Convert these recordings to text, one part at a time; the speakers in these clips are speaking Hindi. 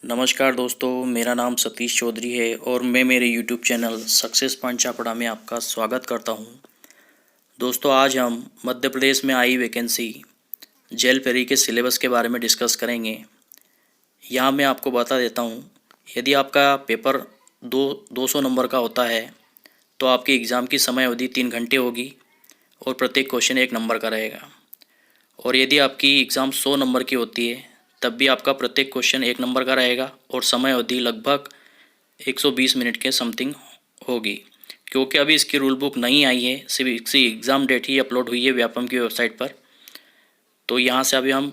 नमस्कार दोस्तों, मेरा नाम सतीश चौधरी है और मैं मेरे YouTube channel success point Chapda में आपका स्वागत करता हूं। दोस्तों, आज हम मध्य प्रदेश में आई वैकेंसी जेल पेरी के सिलेबस के बारे में डिस्कस करेंगे। यहाँ मैं आपको बता देता हूं, यदि आपका पेपर 200 नंबर का होता है तो आपकी एग्ज़ाम की समय अवधि 3 घंटे होगी और प्रत्येक क्वेश्चन 1 नंबर का रहेगा। और यदि आपकी एग्ज़ाम 100 नंबर की होती है तब भी आपका प्रत्येक क्वेश्चन 1 नंबर का रहेगा और समय अवधि लगभग 120 मिनट के समथिंग होगी। क्योंकि अभी इसकी रूल बुक नहीं आई है, सिर्फ इसकी एग्ज़ाम डेट ही अपलोड हुई है व्यापम की वेबसाइट पर, तो यहाँ से अभी हम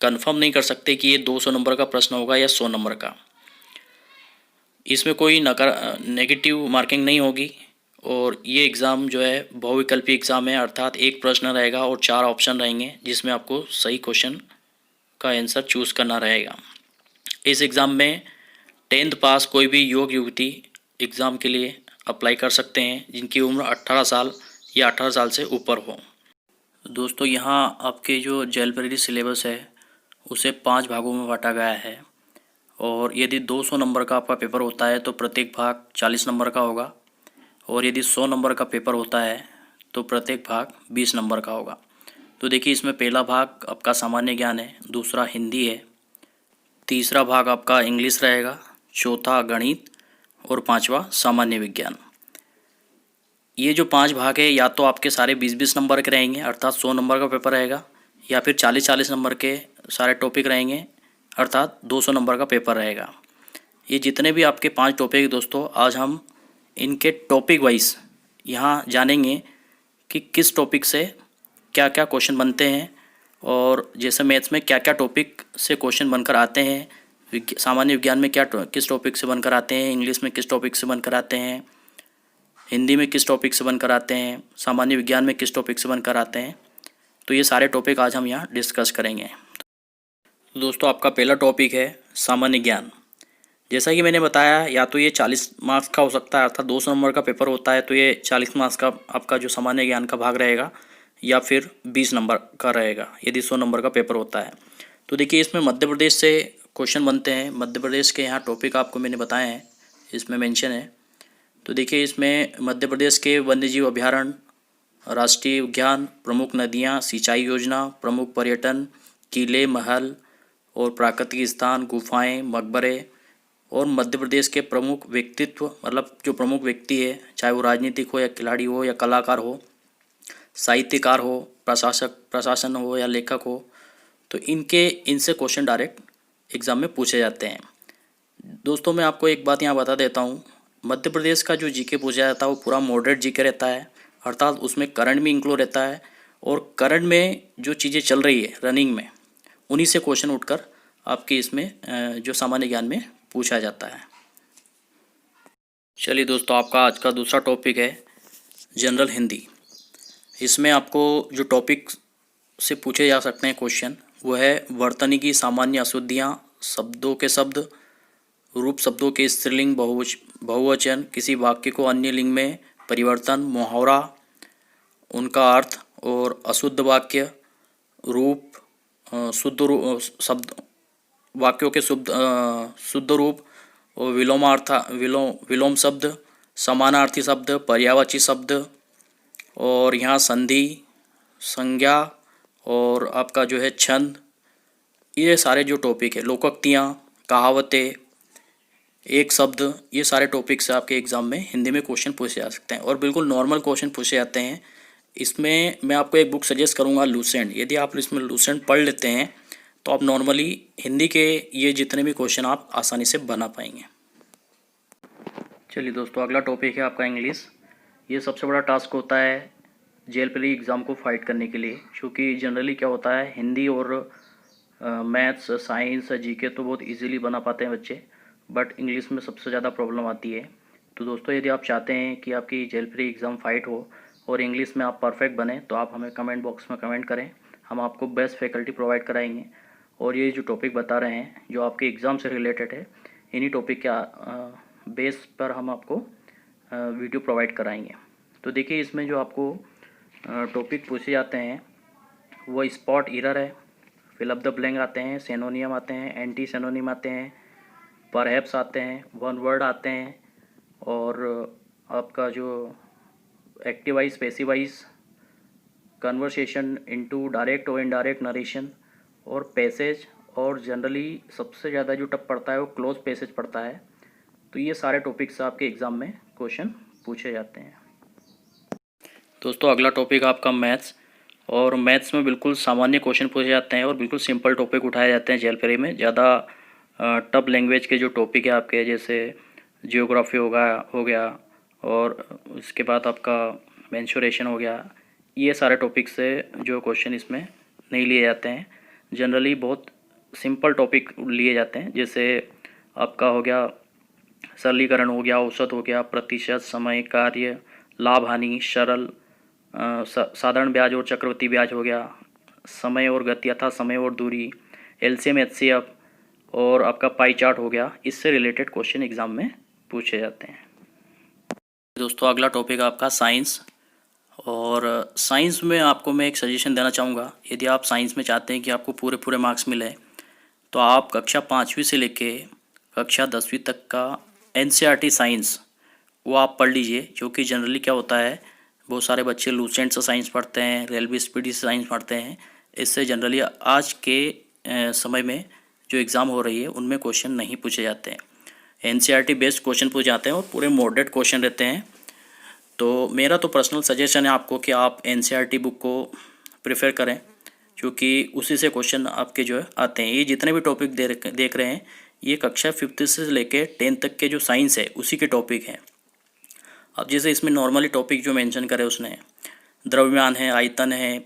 कंफर्म नहीं कर सकते कि ये 200 नंबर का प्रश्न होगा या 100 नंबर का। इसमें कोई नेगेटिव मार्किंग नहीं होगी और ये एग्ज़ाम जो है बहुविकल्पी एग्ज़ाम है, अर्थात एक प्रश्न रहेगा और 4 ऑप्शन रहेंगे जिसमें आपको सही क्वेश्चन का आंसर चूज़ करना रहेगा। इस एग्ज़ाम में 10th पास कोई भी युवक युवती एग्ज़ाम के लिए अप्लाई कर सकते हैं जिनकी उम्र 18 साल या 18 साल से ऊपर हो। दोस्तों, यहाँ आपके जो जेल पेरी सिलेबस है उसे 5 भागों में बांटा गया है और यदि 200 नंबर का आपका पेपर होता है तो प्रत्येक भाग 40 नंबर का होगा और यदि 100 नंबर का पेपर होता है तो प्रत्येक भाग 20 नंबर का होगा। तो देखिए, इसमें पहला भाग आपका सामान्य ज्ञान है, दूसरा हिंदी है, तीसरा भाग आपका इंग्लिश रहेगा, चौथा गणित और पांचवा सामान्य विज्ञान। ये जो 5 भाग है या तो आपके सारे 20-20 नंबर के रहेंगे अर्थात 100 नंबर का पेपर रहेगा, या फिर 40-40 नंबर के सारे टॉपिक रहेंगे अर्थात 200 नंबर का पेपर रहेगा। ये जितने भी आपके 5 टॉपिक दोस्तों, आज हम इनके टॉपिक वाइज यहाँ जानेंगे कि किस टॉपिक से क्या क्या क्वेश्चन बनते हैं और जैसे मैथ्स में क्या क्या टॉपिक से क्वेश्चन बनकर आते हैं, सामान्य विज्ञान में किस टॉपिक से बनकर आते हैं, इंग्लिश में किस टॉपिक से बनकर आते हैं, हिंदी में किस टॉपिक से बनकर आते हैं, सामान्य विज्ञान में किस टॉपिक से बनकर आते हैं। तो ये सारे टॉपिक आज हम यहाँ डिस्कस करेंगे। दोस्तों, आपका पहला टॉपिक है सामान्य ज्ञान। जैसा कि मैंने बताया, या तो ये 40 मार्क्स का हो सकता है अर्थात 200 नंबर का पेपर होता है तो ये 40 मार्क्स का आपका जो सामान्य ज्ञान का भाग रहेगा, या फिर 20 नंबर का रहेगा यदि 100 नंबर का पेपर होता है। तो देखिए, इसमें मध्य प्रदेश से क्वेश्चन बनते हैं। मध्य प्रदेश के यहाँ टॉपिक आपको मैंने बताए हैं, इसमें मेंशन है। तो देखिए, इसमें मध्य प्रदेश के वन्यजीव अभ्यारण्य, राष्ट्रीय उद्यान, प्रमुख नदियाँ, सिंचाई योजना, प्रमुख पर्यटन, किले महल और प्राकृतिक स्थान, गुफाएं, मकबरे और मध्य प्रदेश के प्रमुख व्यक्तित्व, मतलब जो प्रमुख व्यक्ति है, चाहे वो राजनीतिक हो या खिलाड़ी हो या कलाकार हो, साहित्यकार हो, प्रशासन हो या लेखक हो, तो इनसे क्वेश्चन डायरेक्ट एग्ज़ाम में पूछे जाते हैं। दोस्तों, मैं आपको एक बात यहाँ बता देता हूँ, मध्य प्रदेश का जो जीके पूछा जाता है वो पूरा मॉडरेट जीके रहता है, अर्थात उसमें करंट भी इंक्लूड रहता है और करंट में जो चीज़ें चल रही है रनिंग में, उन्हीं से क्वेश्चन उठकर आपके इसमें जो सामान्य ज्ञान में पूछा जाता है। चलिए दोस्तों, आपका आज का दूसरा टॉपिक है जनरल हिंदी। इसमें आपको जो टॉपिक से पूछे जा सकते हैं क्वेश्चन वो है वर्तनी की सामान्य अशुद्धियाँ, शब्दों के शब्द, रूप शब्दों के स्त्रीलिंग बहुवचन, किसी वाक्य को अन्य लिंग में परिवर्तन, मुहावरा, उनका अर्थ और अशुद्ध वाक्य, रूप, शुद्ध रूप शब्द, वाक्यों के शुद्ध रूप और विलोम शब्द, समानार्थी शब्द, पर्यायवाची शब्द और यहाँ संधि, संज्ञा और आपका जो है छंद, ये सारे जो टॉपिक है, लोकोक्तियाँ, कहावतें, एक शब्द, ये सारे टॉपिक से आपके एग्ज़ाम में हिंदी में क्वेश्चन पूछे जा सकते हैं और बिल्कुल नॉर्मल क्वेश्चन पूछे जाते हैं। इसमें मैं आपको एक बुक सजेस्ट करूँगा, लूसेंट। यदि आप इसमें लूसेंट पढ़ लेते हैं तो आप नॉर्मली हिंदी के ये जितने भी क्वेश्चन आप आसानी से बना पाएंगे। चलिए दोस्तों, अगला टॉपिक है आपका इंग्लिश। ये सबसे बड़ा टास्क होता है जेल पेरी एग्ज़ाम को फाइट करने के लिए, क्योंकि जनरली क्या होता है, हिंदी और मैथ्स, साइंस, जीके तो बहुत इजीली बना पाते हैं बच्चे, बट इंग्लिश में सबसे ज़्यादा प्रॉब्लम आती है। तो दोस्तों, यदि आप चाहते हैं कि आपकी जेल पेरी एग्ज़ाम फाइट हो और इंग्लिश में आप परफेक्ट बने तो आप हमें कमेंट बॉक्स में कमेंट करें, हम आपको बेस्ट फैकल्टी प्रोवाइड कराएंगे। और ये जो टॉपिक बता रहे हैं जो आपके एग्ज़ाम से रिलेटेड है, इन्हीं टॉपिक के बेस पर हम आपको वीडियो प्रोवाइड कराएंगे। तो देखिए, इसमें जो आपको टॉपिक पूछे जाते हैं वो स्पॉट एरर है, फिल अप द ब्लैंक आते हैं, सिनोनियम आते हैं, एंटी सिनोनिम आते हैं, परहैप्स आते हैं, वन वर्ड आते हैं, और आपका जो एक्टिवाइज पैसिवाइज, कन्वर्सेशन इनटू डायरेक्ट और इनडायरेक्ट नरेशन, और पैसेज, और जनरली सबसे ज़्यादा जो टफ पड़ता है वो क्लोज पैसेज पड़ता है। तो ये सारे टॉपिक्स आपके एग्ज़ाम में क्वेश्चन पूछे जाते हैं। दोस्तों अगला टॉपिक आपका मैथ्स, और मैथ्स में बिल्कुल सामान्य क्वेश्चन पूछे जाते हैं और बिल्कुल सिंपल टॉपिक उठाए जाते हैं जेएलपीआरई में। ज़्यादा टफ लैंग्वेज के जो टॉपिक है आपके, जैसे जियोग्राफी हो गया और उसके बाद आपका मेंसुरेशन हो गया, ये सारे टॉपिक से जो क्वेश्चन इसमें नहीं लिए जाते हैं। जनरली बहुत सिंपल टॉपिक लिए जाते हैं, जैसे आपका हो गया सरलीकरण हो गया, औसत हो गया, प्रतिशत, समय, कार्य, लाभ हानि, सरल, साधारण ब्याज और चक्रवृद्धि ब्याज हो गया, समय और गति अर्थात समय और दूरी, एलसीएम एचसीएफ, और आपका पाई चार्ट हो गया। इससे रिलेटेड क्वेश्चन एग्जाम में पूछे जाते हैं। दोस्तों अगला टॉपिक आपका साइंस, और साइंस में आपको मैं एक सजेशन देना चाहूँगा। यदि आप साइंस में चाहते हैं कि आपको पूरे मार्क्स मिले, तो आप कक्षा 5वीं से लेके कक्षा 10वीं तक का एनसीईआरटी साइंस वो आप पढ़ लीजिए। क्योंकि जनरली क्या होता है, बहुत सारे बच्चे लूसेंट से साइंस पढ़ते हैं, रेलवे स्पीड से साइंस पढ़ते हैं। इससे जनरली आज के समय में जो एग्ज़ाम हो रही है उनमें क्वेश्चन नहीं पूछे जाते हैं। एनसीईआरटी बेस्ड क्वेश्चन पूछे जाते हैं और पूरे मॉडरेट क्वेश्चन रहते हैं। तो मेरा तो पर्सनल सजेशन है आपको कि आप एनसीईआरटी बुक को प्रेफर करें, क्योंकि उसी से क्वेश्चन आपके जो है आते हैं। ये जितने भी टॉपिक देख रहे हैं, ये कक्षा 5th से लेके 10th तक के जो साइंस है उसी के टॉपिक हैं। अब जैसे इसमें नॉर्मली टॉपिक जो मेंशन करे उसने द्रव्यमान है, आयतन है,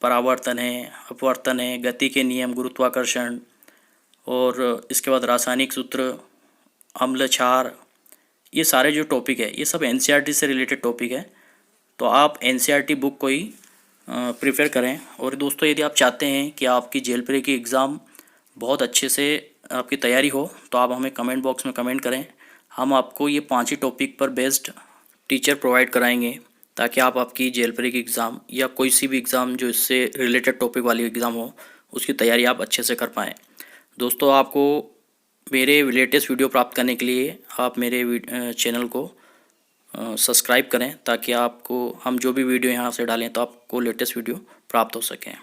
परावर्तन है, अपवर्तन है, गति के नियम, गुरुत्वाकर्षण, और इसके बाद रासायनिक सूत्र, अम्ल क्षार, ये सारे जो टॉपिक है ये सब एनसीईआरटी से रिलेटेड टॉपिक है। तो आप एनसीईआरटी बुक को ही प्रेफर करें। और दोस्तों यदि आप चाहते हैं कि आपकी जेएलपीआरई की एग्ज़ाम बहुत अच्छे से आपकी तैयारी हो, तो आप हमें कमेंट बॉक्स में कमेंट करें। हम आपको ये 5 ही टॉपिक पर बेस्ड टीचर प्रोवाइड कराएंगे, ताकि आप आपकी जेएलपीआरई की एग्ज़ाम या कोई सी भी एग्ज़ाम जो इससे रिलेटेड टॉपिक वाली एग्ज़ाम हो, उसकी तैयारी आप अच्छे से कर पाएँ। दोस्तों आपको मेरे लेटेस्ट वीडियो प्राप्त करने के लिए आप मेरे चैनल को सब्सक्राइब करें, ताकि आपको हम जो भी वीडियो यहाँ से डालें तो आपको लेटेस्ट वीडियो प्राप्त हो सकें।